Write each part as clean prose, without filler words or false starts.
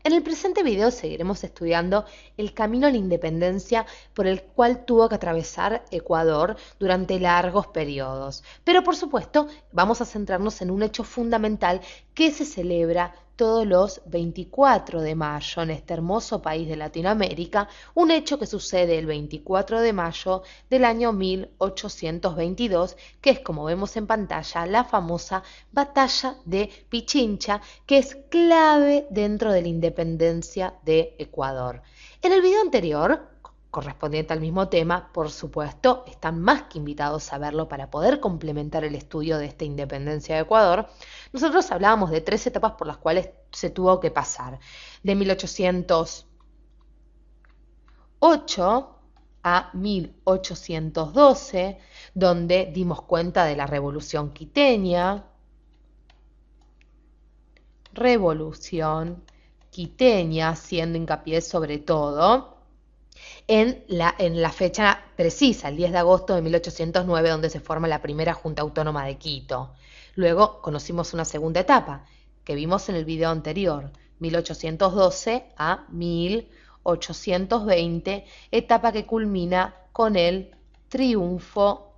En el presente video seguiremos estudiando el camino a la independencia por el cual tuvo que atravesar Ecuador durante largos periodos. Pero por supuesto vamos a centrarnos en un hecho fundamental que se celebra todos los 24 de mayo en este hermoso país de Latinoamérica, un hecho que sucede el 24 de mayo del año 1822, que es, como vemos en pantalla, la famosa Batalla de Pichincha, que es clave dentro de la independencia de Ecuador. En el video anterior, correspondiente al mismo tema, por supuesto, están más que invitados a verlo para poder complementar el estudio de esta independencia de Ecuador. Nosotros hablábamos de 3 etapas por las cuales se tuvo que pasar, de 1808 a 1812, donde dimos cuenta de la Revolución Quiteña, haciendo hincapié sobre todo en la fecha precisa, el 10 de agosto de 1809, donde se forma la primera Junta Autónoma de Quito. Luego conocimos una segunda etapa, que vimos en el video anterior, 1812 a 1820, etapa que culmina con el triunfo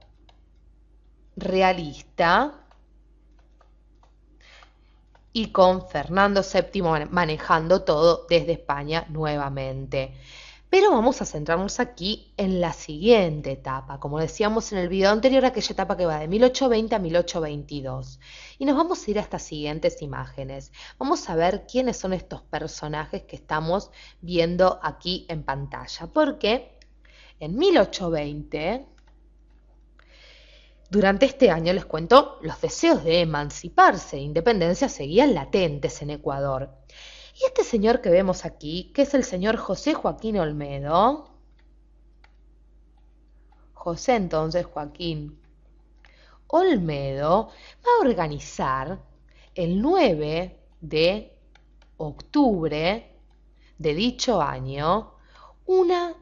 realista y con Fernando VII manejando todo desde España nuevamente. Pero vamos a centrarnos aquí en la siguiente etapa, como decíamos en el video anterior, aquella etapa que va de 1820 a 1822. Y nos vamos a ir a estas siguientes imágenes. Vamos a ver quiénes son estos personajes que estamos viendo aquí en pantalla, porque en 1820... Durante este año, les cuento, los deseos de emanciparse e independencia seguían latentes en Ecuador. Y este señor que vemos aquí, que es el señor José Joaquín Olmedo, José entonces Joaquín Olmedo, va a organizar el 9 de octubre de dicho año una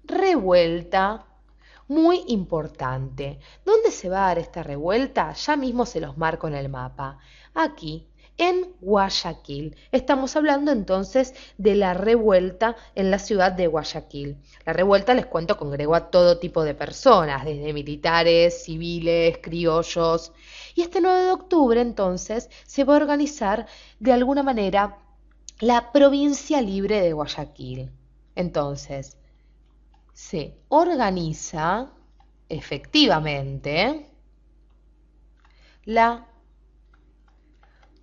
revuelta muy importante. ¿Dónde se va a dar esta revuelta? Ya mismo se los marco en el mapa. Aquí, en Guayaquil. Estamos hablando entonces de la revuelta en la ciudad de Guayaquil. La revuelta, les cuento, congregó a todo tipo de personas, desde militares, civiles, criollos. Y este 9 de octubre entonces se va a organizar de alguna manera la provincia libre de Guayaquil. Entonces, se organiza efectivamente la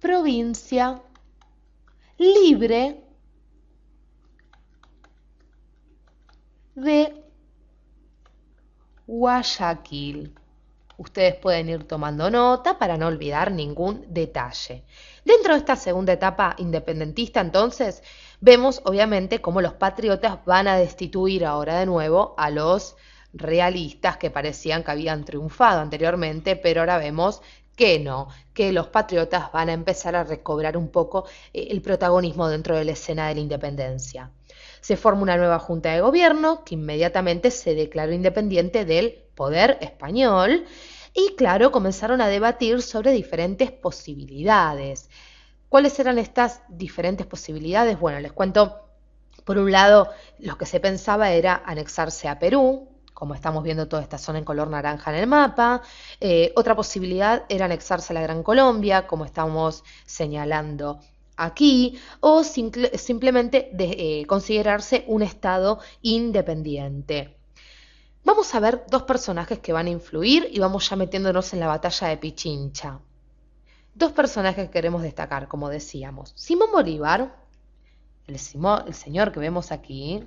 provincia libre de Guayaquil. Ustedes pueden ir tomando nota para no olvidar ningún detalle. Dentro de esta segunda etapa independentista, entonces, vemos obviamente cómo los patriotas van a destituir ahora de nuevo a los realistas que parecían que habían triunfado anteriormente, pero ahora vemos que no, que los patriotas van a empezar a recobrar un poco el protagonismo dentro de la escena de la independencia. Se forma una nueva junta de gobierno que inmediatamente se declaró independiente del poder español y, claro, comenzaron a debatir sobre diferentes posibilidades. ¿Cuáles eran estas diferentes posibilidades? Bueno, les cuento. Por un lado, lo que se pensaba era anexarse a Perú, como estamos viendo toda esta zona en color naranja en el mapa. Otra posibilidad era anexarse a la Gran Colombia, como estamos señalando aquí, o simplemente considerarse un estado independiente. Vamos a ver dos personajes que van a influir y vamos ya metiéndonos en la batalla de Pichincha. Dos personajes que queremos destacar, como decíamos. Simón Bolívar, el señor que vemos aquí,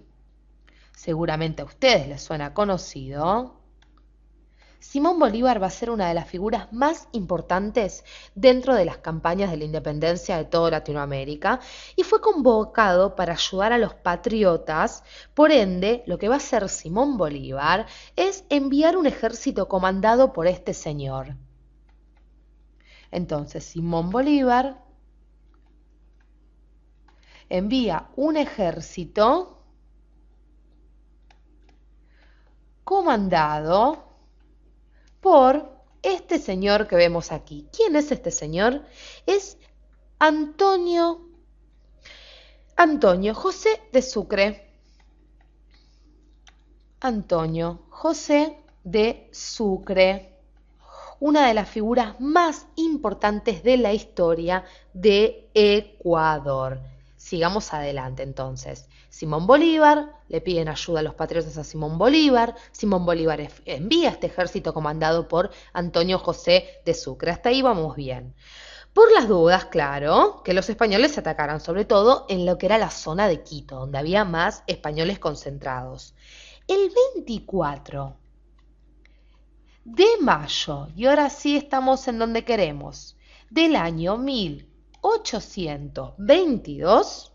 seguramente a ustedes les suena conocido. Simón Bolívar va a ser una de las figuras más importantes dentro de las campañas de la independencia de toda Latinoamérica y fue convocado para ayudar a los patriotas. Por ende, lo que va a hacer Simón Bolívar es enviar un ejército comandado por este señor. Entonces, Simón Bolívar envía un ejército comandado por este señor que vemos aquí. ¿Quién es este señor? Es Antonio Antonio José de Sucre. Antonio José de Sucre, una de las figuras más importantes de la historia de Ecuador. Sigamos adelante entonces. Simón Bolívar, le piden ayuda a los patriotas a Simón Bolívar envía este ejército comandado por Antonio José de Sucre. Hasta ahí vamos bien. Por las dudas, claro, que los españoles atacaran sobre todo en lo que era la zona de Quito, donde había más españoles concentrados. El 24 de mayo, y ahora sí estamos en donde queremos, del año 1822,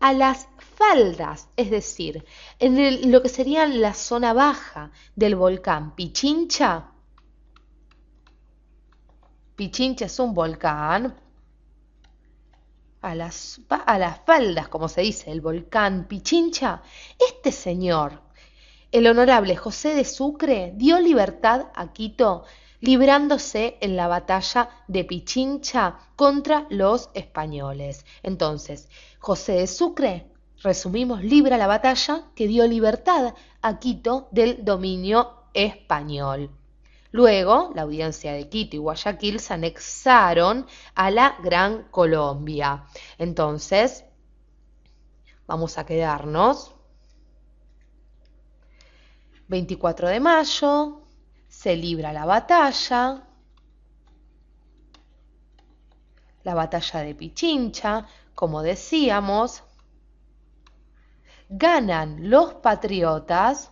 a las faldas, es decir, en lo que sería la zona baja del volcán Pichincha. Pichincha es un volcán. A las faldas, como se dice, el volcán Pichincha, este señor, el honorable José de Sucre, dio libertad a Quito, librándose en la batalla de Pichincha contra los españoles. Entonces, José de Sucre, resumimos, libra la batalla que dio libertad a Quito del dominio español. Luego, la audiencia de Quito y Guayaquil se anexaron a la Gran Colombia. Entonces, vamos a quedarnos 24 de mayo, se libra la batalla de Pichincha, como decíamos, ganan los patriotas.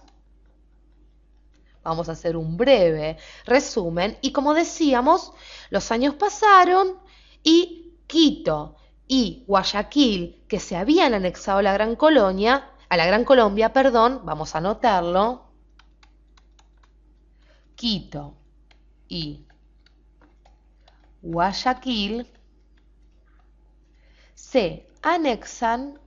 Vamos a hacer un breve resumen y como decíamos, los años pasaron y Quito y Guayaquil, que se habían anexado a la Gran Colombia, vamos a anotarlo. Quito y Guayaquil se anexan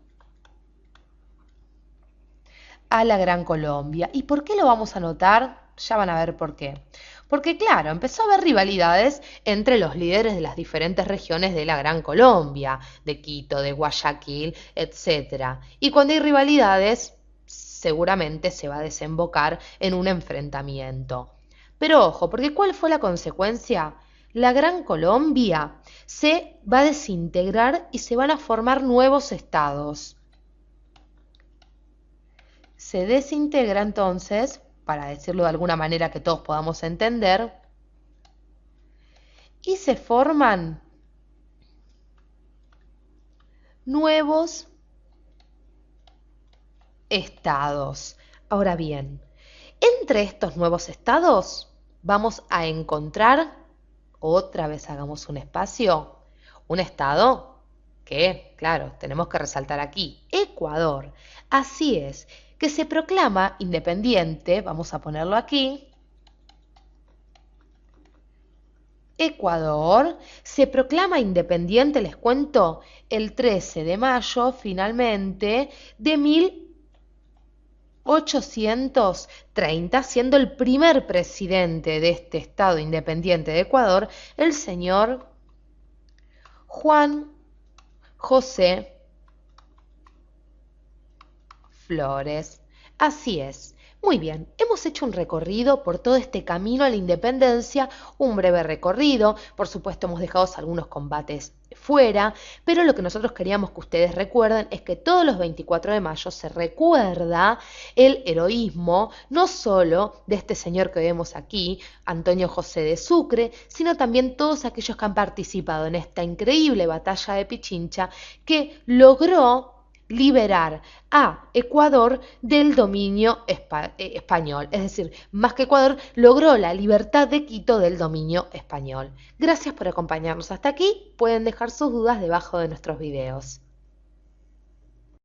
a la Gran Colombia. ¿Y por qué lo vamos a anotar? Ya van a ver por qué. Porque claro, empezó a haber rivalidades entre los líderes de las diferentes regiones de la Gran Colombia, de Quito, de Guayaquil, etc. Y cuando hay rivalidades, seguramente se va a desembocar en un enfrentamiento. Pero ojo, porque ¿cuál fue la consecuencia? La Gran Colombia se va a desintegrar y se van a formar nuevos estados. Se desintegra entonces, para decirlo de alguna manera que todos podamos entender, y se forman nuevos estados. Ahora bien, entre estos nuevos estados vamos a encontrar, otra vez hagamos un espacio, un estado que, claro, tenemos que resaltar aquí, Ecuador. Así es, que se proclama independiente, vamos a ponerlo aquí, Ecuador se proclama independiente, les cuento, el 13 de mayo finalmente de 1830, siendo el primer presidente de este Estado independiente de Ecuador el señor Juan José Flores. Así es. Muy bien, hemos hecho un recorrido por todo este camino a la independencia, un breve recorrido, por supuesto hemos dejado algunos combates fuera, pero lo que nosotros queríamos que ustedes recuerden es que todos los 24 de mayo se recuerda el heroísmo, no solo de este señor que vemos aquí, Antonio José de Sucre, sino también todos aquellos que han participado en esta increíble batalla de Pichincha que logró liberar a Ecuador del dominio español. Es decir, más que Ecuador, logró la libertad de Quito del dominio español. Gracias por acompañarnos hasta aquí. Pueden dejar sus dudas debajo de nuestros videos.